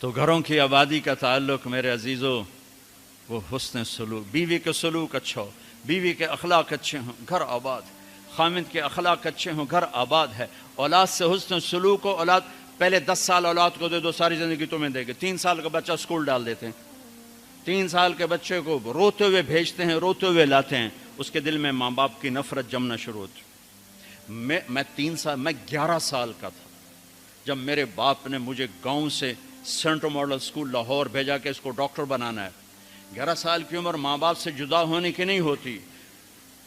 تو گھروں کی آبادی کا تعلق میرے عزیزوں وہ حسن سلوک، بیوی کے سلوک اچھا ہو، بیوی کے اخلاق اچھے ہوں، گھر آباد ہے، خامند کے اخلاق اچھے ہوں، گھر آباد ہے۔ اولاد سے حسن سلوک ہو، اولاد پہلے 10 سال اولاد کو دے دو، ساری زندگی تمہیں دے گے۔ 3 سال کا بچہ اسکول ڈال دیتے ہیں، 3 سال کے بچے کو روتے ہوئے بھیجتے ہیں، روتے ہوئے لاتے ہیں، اس کے دل میں ماں باپ کی نفرت جمنا شروع ہوتی۔ میں 11 سال کا تھا جب میرے باپ نے مجھے گاؤں سے سینٹرل ماڈل اسکول لاہور بھیجا کہ اس کو ڈاکٹر بنانا ہے۔ 11 سال کی عمر ماں باپ سے جدا ہونے کی نہیں ہوتی۔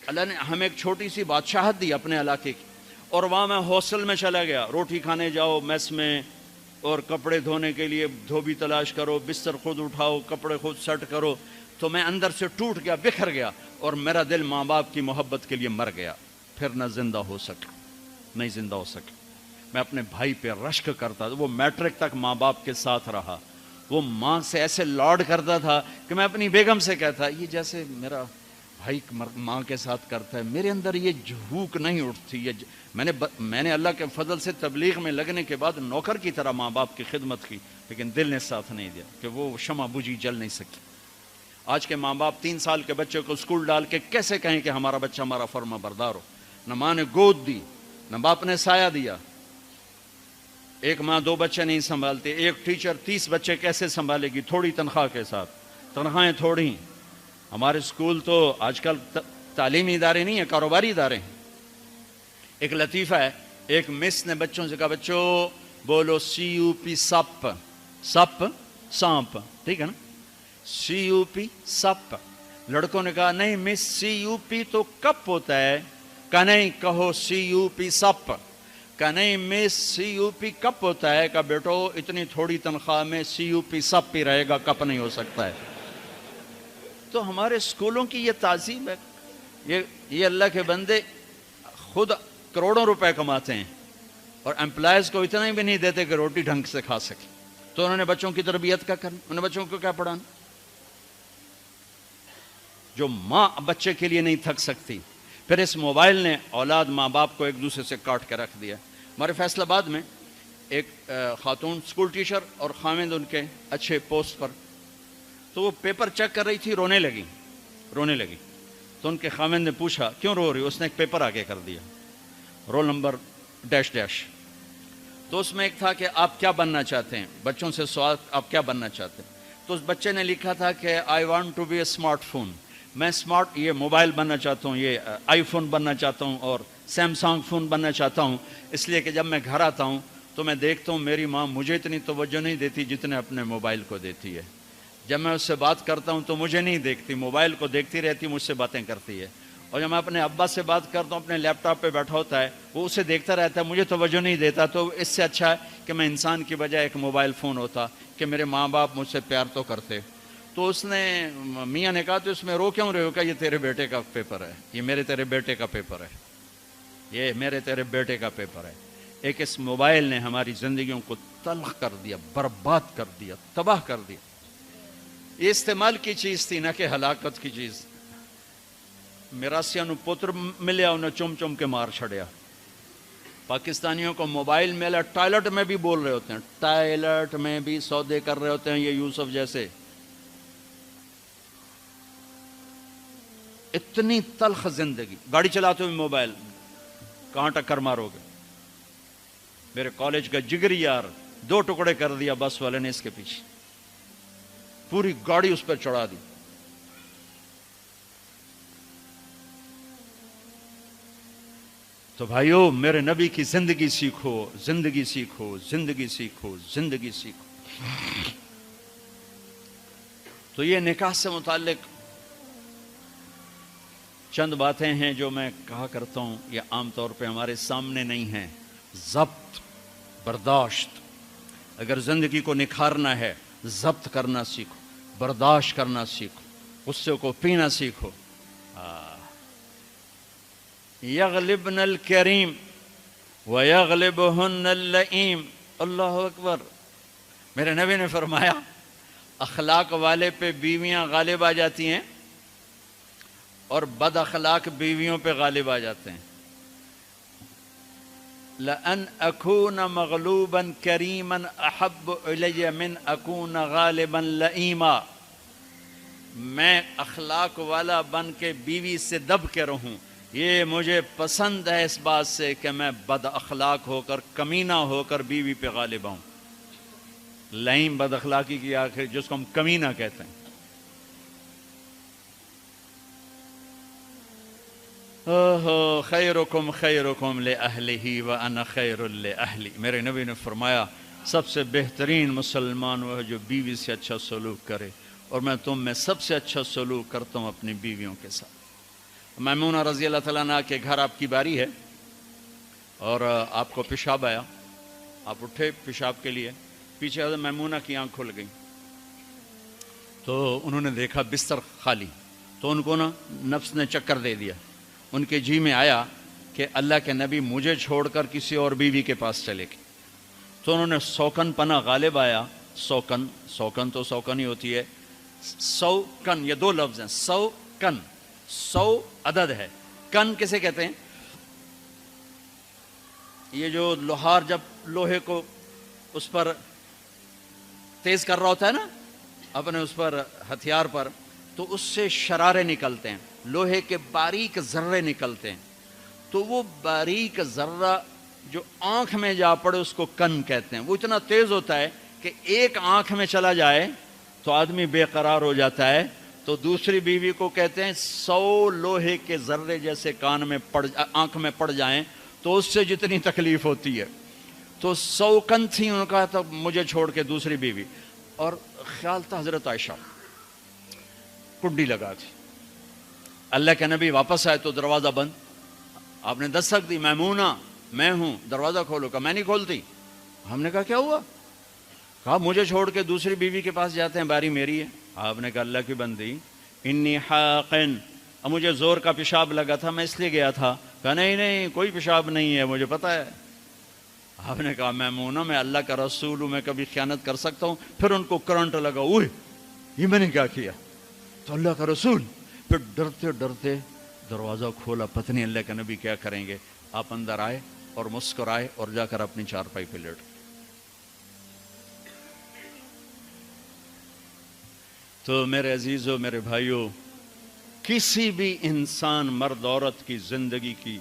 اللہ نے ہمیں ایک چھوٹی سی بادشاہت دی اپنے علاقے کی، اور وہاں میں ہاسٹل میں چلا گیا، روٹی کھانے جاؤ میس میں، اور کپڑے دھونے کے لیے دھوبی تلاش کرو، بستر خود اٹھاؤ، کپڑے خود سیٹ کرو۔ تو میں اندر سے ٹوٹ گیا، بکھر گیا، اور میرا دل ماں باپ کی محبت کے لیے مر گیا۔ پھر نہ زندہ ہو سکا، نہیں زندہ ہو سکا۔ میں اپنے بھائی پہ رشک کرتا تھا، وہ میٹرک تک ماں باپ کے ساتھ رہا، وہ ماں سے ایسے لاڈ کرتا تھا کہ میں اپنی بیگم سے کہتا یہ جیسے میرا بھائی ماں کے ساتھ کرتا ہے، میرے اندر یہ جھوک نہیں اٹھتی۔ میں نے اللہ کے فضل سے تبلیغ میں لگنے کے بعد نوکر کی طرح ماں باپ کی خدمت کی، لیکن دل نے ساتھ نہیں دیا کہ وہ شمع بجھی جل نہیں سکی۔ آج کے ماں باپ 3 سال کے بچے کو اسکول ڈال کے کیسے کہیں کہ ہمارا بچہ ہمارا فرما بردار ہو؟ نہ ماں نے گود دی، نہ باپ نے سایہ دیا۔ ایک ماں 2 بچے نہیں سنبھالتی، ایک ٹیچر 30 بچے کیسے سنبھالے گی تھوڑی تنخواہ کے ساتھ؟ تنخواہیں تھوڑی۔ ہمارے اسکول تو آج کل تعلیمی ادارے نہیں ہیں، کاروباری ادارے ہیں۔ ایک لطیفہ ہے، ایک مس نے بچوں سے کہا بچوں بولو CUP سپ، سپ سانپ، ٹھیک ہے نا، CUP سپ۔ لڑکوں نے کہا نہیں مس CUP تو کپ ہوتا ہے۔ کہا نہیں کہو CUP سپ۔ کہا نہیں مس CUP کپ ہوتا ہے۔ کہا بیٹو اتنی تھوڑی تنخواہ میں CUP سپ ہی رہے گا، کپ نہیں ہو سکتا ہے۔ تو ہمارے اسکولوں کی یہ تعظیم ہے۔ یہ اللہ کے بندے خود کروڑوں روپے کماتے ہیں اور امپلائز کو اتنا بھی نہیں دیتے کہ روٹی ڈھنگ سے کھا سکے، تو انہوں نے بچوں کی تربیت کا کرنا، انہوں نے بچوں کو کیا پڑھانا؟ جو ماں بچے کے لیے نہیں تھک سکتی، پھر اس موبائل نے اولاد ماں باپ کو ایک دوسرے سے کاٹ کے رکھ دیا۔ ہمارے فیصل آباد میں ایک خاتون اسکول ٹیچر اور خاوند ان کے اچھے پوسٹ پر، تو وہ پیپر چیک کر رہی تھی، رونے لگی۔ تو ان کے خاوند نے پوچھا کیوں رو رہی؟ اس نے ایک پیپر آگے کر دیا، رول نمبر ڈیش ڈیش۔ تو اس میں ایک تھا کہ آپ کیا بننا چاہتے ہیں، بچوں سے سوال آپ کیا بننا چاہتے ہیں؟ تو اس بچے نے لکھا تھا کہ I want to be a smartphone, میں اسمارٹ یہ موبائل بننا چاہتا ہوں، یہ آئی فون بننا چاہتا ہوں اور سیمسنگ فون بننا چاہتا ہوں، اس لیے کہ جب میں گھر آتا ہوں تو میں دیکھتا ہوں میری ماں مجھے اتنی توجہ نہیں دیتی جتنے اپنے موبائل کو دیتی ہے۔ جب میں اس سے بات کرتا ہوں تو مجھے نہیں دیکھتی، موبائل کو دیکھتی رہتی، مجھ سے باتیں کرتی ہے۔ اور جب میں اپنے ابا سے بات کرتا ہوں، اپنے لیپ ٹاپ پہ بیٹھا ہوتا ہے، وہ اسے دیکھتا رہتا ہے، مجھے توجہ نہیں دیتا۔ تو اس سے اچھا ہے کہ میں انسان کی بجائے ایک موبائل فون ہوتا کہ میرے ماں باپ مجھ سے پیار تو کرتے۔ تو اس نے میاں نے کہا تو اس میں رو کیوں رہے ہو؟ کہ یہ تیرے بیٹے کا پیپر ہے، یہ میرے تیرے بیٹے کا پیپر ہے، یہ میرے تیرے بیٹے کا پیپر ہے۔ ایک اس موبائل نے ہماری زندگیوں کو تلخ کر دیا، برباد کر دیا، تباہ کر دیا۔ یہ استعمال کی چیز تھی، نہ کہ ہلاکت کی چیز۔ میراسیاں نو پتر ملیا انہیں چم چم کے مار چھڑیا۔ پاکستانیوں کو موبائل ملا، ٹائلٹ میں بھی بول رہے ہوتے ہیں، ٹائلٹ میں بھی سودے کر رہے ہوتے ہیں یہ یوسف جیسے۔ اتنی تلخ زندگی، گاڑی چلاتے ہوئے موبائل، کہاں ٹکر مارو گے؟ میرے کالج کا جگری یار 2 ٹکڑے کر دیا بس والے نے اس کے پیچھے، پوری گاڑی اس پر چڑھا دی۔ تو بھائیو میرے نبی کی زندگی سیکھو، زندگی سیکھو، زندگی سیکھو، زندگی سیکھو۔ تو یہ نکاح سے متعلق چند باتیں ہیں جو میں کہا کرتا ہوں، یہ عام طور پہ ہمارے سامنے نہیں ہیں۔ ضبط، برداشت۔ اگر زندگی کو نکھارنا ہے، ضبط کرنا سیکھو، برداشت کرنا سیکھو، غصے کو پینا سیکھو۔ یغلبن الکریم ویغلبہن اللئیم۔ اللہ اکبر۔ میرے نبی نے فرمایا اخلاق والے پہ بیویاں غالب آ جاتی ہیں اور بد اخلاق بیویوں پہ غالب آ جاتے ہیں۔ لأن أكون مغلوبا كريما أحب إلي من أكون غالبا لئیما، میں اخلاق والا بن کے بیوی سے دب کے رہوں، یہ مجھے پسند ہے اس بات سے کہ میں بد اخلاق ہو کر، کمینہ ہو کر بیوی پہ غالب آؤں۔ لئیم بد اخلاقی کی آخر جس کو ہم کمینہ کہتے ہیں۔ خیرکم خیرکم لأہلہ وانا خیر لأہلی، میرے نبی نے فرمایا سب سے بہترین مسلمان وہ ہے جو بیوی سے اچھا سلوک کرے، اور میں تم میں سب سے اچھا سلوک کرتا ہوں اپنی بیویوں کے ساتھ۔ میمونہ رضی اللہ تعالیٰ عنہ کے گھر آپ کی باری ہے اور آپ کو پیشاب آیا، آپ اٹھے پیشاب کے لیے، پیچھے حضرت میمونہ کی آنکھ کھل گئی تو انہوں نے دیکھا بستر خالی، تو ان کو نا نفس نے چکر دے دیا، ان کے جی میں آیا کہ اللہ کے نبی مجھے چھوڑ کر کسی اور بیوی کے پاس چلے گئے، تو انہوں نے سوکن پنا غالب آیا۔ سوکن تو سوکن ہی ہوتی ہے، سو کن یہ دو لفظ ہیں، سو کن، سو عدد ہے، کن کسے کہتے ہیں؟ یہ جو لوہار جب لوہے کو اس پر تیز کر رہا ہوتا ہے نا اپنے اس پر ہتھیار پر، تو اس سے شرارے نکلتے ہیں، لوہے کے باریک ذرے نکلتے ہیں، تو وہ باریک ذرہ جو آنکھ میں جا پڑے اس کو کن کہتے ہیں۔ وہ اتنا تیز ہوتا ہے کہ ایک آنکھ میں چلا جائے تو آدمی بے قرار ہو جاتا ہے، تو دوسری بیوی کو کہتے ہیں 100 لوہے کے ذرے جیسے کان میں آنکھ میں پڑ جائیں تو اس سے جتنی تکلیف ہوتی ہے، تو 100 کن تھی، انہوں نے کہا تھا مجھے چھوڑ کے دوسری بیوی، اور خیال تھا حضرت عائشہ کنڈی لگا تھی، اللہ کے نبی واپس آئے تو دروازہ بند، آپ نے دستک دی، میمونہ میں ہوں، دروازہ کھولو، کہا میں نہیں کھولتی۔ ہم نے کہا کیا ہوا؟ کہا مجھے چھوڑ کے دوسری بیوی کے پاس جاتے ہیں، باری میری ہے۔ آپ نے کہا اللہ کی بندی، انی حاقن، اب مجھے زور کا پیشاب لگا تھا میں اس لیے گیا تھا۔ کہا نہیں کوئی پیشاب نہیں ہے، مجھے پتا ہے۔ آپ نے کہا میمونہ میں اللہ کا رسول ہوں، میں کبھی خیانت کر سکتا ہوں؟ پھر ان کو کرنٹ لگا، اوہ یہ میں نے کیا کیا، تو اللہ کا رسول، پھر ڈرتے ڈرتے دروازہ کھولا، پتہ نہیں اللہ کے نبی کیا کریں گے۔ آپ اندر آئے اور مسکرائے اور جا کر اپنی چارپائی پہ لیٹ۔ تو میرے عزیزوں، میرے بھائیوں، کسی بھی انسان مرد عورت کی زندگی کی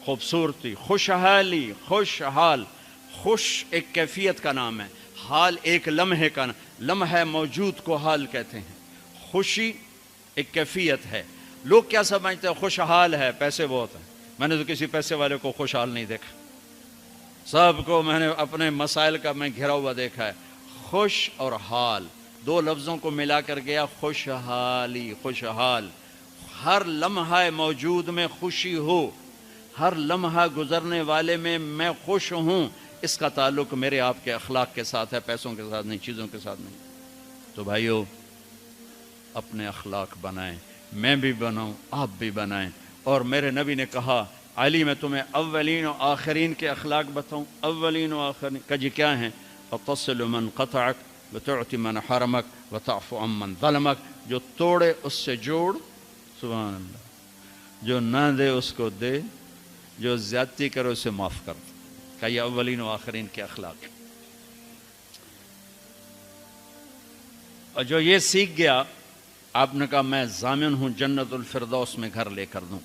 خوبصورتی، خوشحالی، خوشحال، خوش ایک کیفیت کا نام ہے، حال ایک لمحے کا نام، لمحہ موجود کو حال کہتے ہیں۔ خوشی ایک کیفیت ہے۔ لوگ کیا سمجھتے ہیں خوشحال ہے، پیسے بہت ہیں، میں نے تو کسی پیسے والے کو خوشحال نہیں دیکھا، سب کو میں نے اپنے مسائل کا میں گھرا ہوا دیکھا ہے۔ خوش اور حال دو لفظوں کو ملا کر گیا خوشحالی، خوشحال، ہر لمحہ موجود میں خوشی ہو، ہر لمحہ گزرنے والے میں خوش ہوں، اس کا تعلق میرے آپ کے اخلاق کے ساتھ ہے، پیسوں کے ساتھ نہیں، چیزوں کے ساتھ نہیں۔ تو بھائیو، اپنے اخلاق بنائیں، میں بھی بناؤں، آپ بھی بنائیں۔ اور میرے نبی نے کہا علی میں تمہیں اولین و آخرین کے اخلاق بتاؤں؟ اولین و آخرین کہ جی کیا ہیں؟ وَتَصِلُ مَنْ قَطَعَكَ وَتُعْتِ مَنْ حَرَمَكَ وَتَعْفُ عَمَّنْ ظَلَمَكَ، جو توڑے اس سے جوڑ، سبحان اللہ، جو نہ دے اس کو دے، جو زیادتی کرے اسے معاف کر دے۔ کہ یہ اولین و آخرین کے اخلاق۔ اور جو یہ سیکھ گیا، آپ نے کہا میں ضامن ہوں جنت الفردوس میں گھر لے کر دوں۔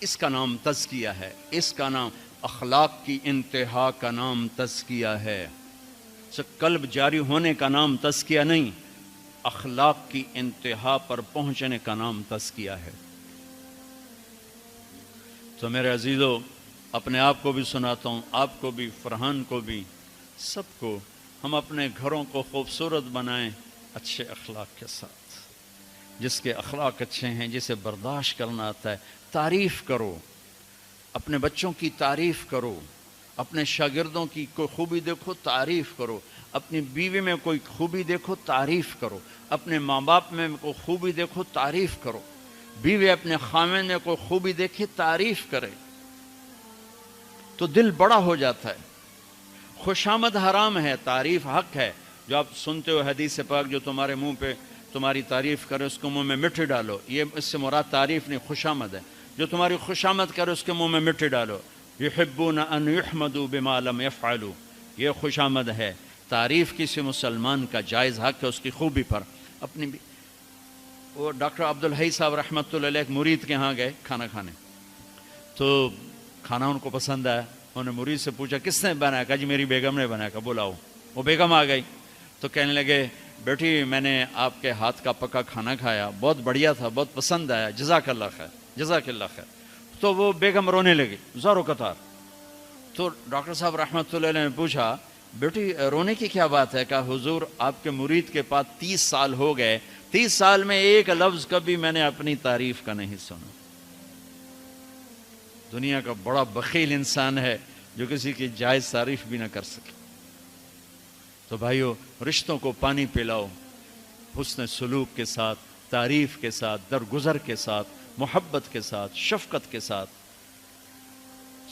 اس کا نام تزکیہ ہے، اس کا نام اخلاق کی انتہا کا نام تزکیہ ہے۔ قلب جاری ہونے کا نام تزکیہ نہیں، اخلاق کی انتہا پر پہنچنے کا نام تزکیہ ہے۔ تو میرے عزیزو، اپنے آپ کو بھی سناتا ہوں، آپ کو بھی، فرحان کو بھی، سب کو، ہم اپنے گھروں کو خوبصورت بنائیں اچھے اخلاق کے ساتھ۔ جس کے اخلاق اچھے ہیں، جسے برداشت کرنا آتا ہے، تعریف کرو، اپنے بچوں کی تعریف کرو، اپنے شاگردوں کی کوئی خوبی دیکھو تعریف کرو، اپنی بیوی میں کوئی خوبی دیکھو تعریف کرو، اپنے ماں باپ میں کوئی خوبی دیکھو تعریف کرو، بیوی اپنے خاوند میں کوئی خوبی دیکھے تعریف کرے تو دل بڑا ہو جاتا ہے۔ خوشامد حرام ہے، تعریف حق ہے۔ جو آپ سنتے ہو حدیث پاک، جو تمہارے منہ پہ تمہاری تعریف کرے اس کو منہ میں مٹی ڈالو، یہ اس سے مراد تعریف نہیں، خوشامد ہے۔ جو تمہاری خوشامد کرے اس کے منہ میں مٹی ڈالو۔ یحبون ان یحمدوا بما لم یفعلوا، یہ خوش آمد ہے، تعریف کسی مسلمان کا جائز حق ہے اس کی خوبی پر۔ اپنی بھی وہ ڈاکٹر عبدالحی صاحب رحمۃ اللہ علیہ ایک مرید کے ہاں گئے کھانا کھانے، تو کھانا ان کو پسند آیا، انہوں نے مرید سے پوچھا کس نے بنایا؟ کہا جی میری بیگم نے بنایا۔ کہا بلاؤ۔ وہ بیگم آ گئی تو کہنے لگے بیٹی میں نے آپ کے ہاتھ کا پکا کھانا کھایا، بہت بڑھیا تھا، بہت پسند آیا، جزاک اللہ خیر، جزاک اللہ خیر۔ تو وہ بیگم رونے لگی زارو قطار۔ تو ڈاکٹر صاحب رحمۃ اللہ علیہ نے پوچھا بیٹی رونے کی کیا بات ہے؟ کہا حضور آپ کے مرید کے پاس 30 سال ہو گئے، 30 سال میں ایک لفظ کبھی میں نے اپنی تعریف کا نہیں سنا۔ دنیا کا بڑا بخیل انسان ہے جو کسی کی جائز تعریف بھی نہ کر سکے۔ تو بھائیو رشتوں کو پانی پلاؤ، حسن سلوک کے ساتھ، تعریف کے ساتھ، درگزر کے ساتھ، محبت کے ساتھ، شفقت کے ساتھ،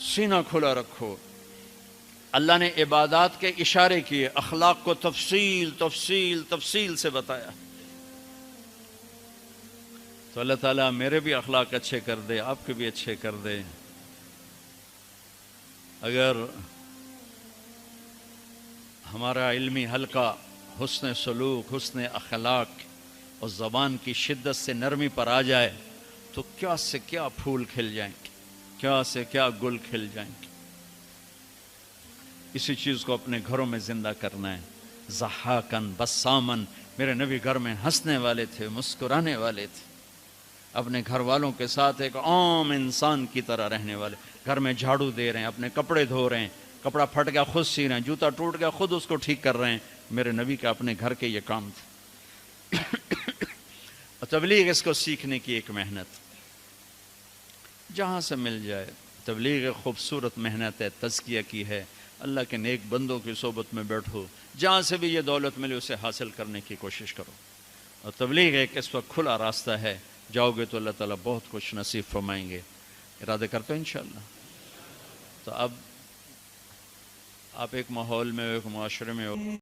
سینہ کھلا رکھو۔ اللہ نے عبادات کے اشارے کیے، اخلاق کو تفصیل تفصیل تفصیل سے بتایا۔ تو اللہ تعالیٰ میرے بھی اخلاق اچھے کر دے، آپ کے بھی اچھے کر دے۔ اگر ہمارا علمی حلقہ حسن سلوک، حسن اخلاق اور زبان کی شدت سے نرمی پر آ جائے تو کیا سے کیا پھول کھل جائیں گے، کیا سے کیا گل کھل جائیں گے۔ اسی چیز کو اپنے گھروں میں زندہ کرنا ہے۔ ضحاکن بسامن، میرے نبی گھر میں ہنسنے والے تھے، مسکرانے والے تھے، اپنے گھر والوں کے ساتھ ایک عام انسان کی طرح رہنے والے، گھر میں جھاڑو دے رہے ہیں، اپنے کپڑے دھو رہے ہیں، کپڑا پھٹ گیا خود سی رہے ہیں، جوتا ٹوٹ گیا خود اس کو ٹھیک کر رہے ہیں۔ میرے نبی کا اپنے گھر کے یہ کام تھے۔ اور تبلیغ اس کو سیکھنے کی ایک محنت، جہاں سے مل جائے۔ تبلیغ خوبصورت محنت ہے، تزکیہ کی ہے، اللہ کے نیک بندوں کی صحبت میں بیٹھو، جہاں سے بھی یہ دولت ملے اسے حاصل کرنے کی کوشش کرو۔ اور تبلیغ ایک اس وقت کھلا راستہ ہے، جاؤ گے تو اللہ تعالیٰ بہت کچھ نصیب فرمائیں گے۔ ارادہ کرتے ہیں انشاءاللہ۔ تو اب آپ ایک ماحول میں، ایک معاشرے میں ہو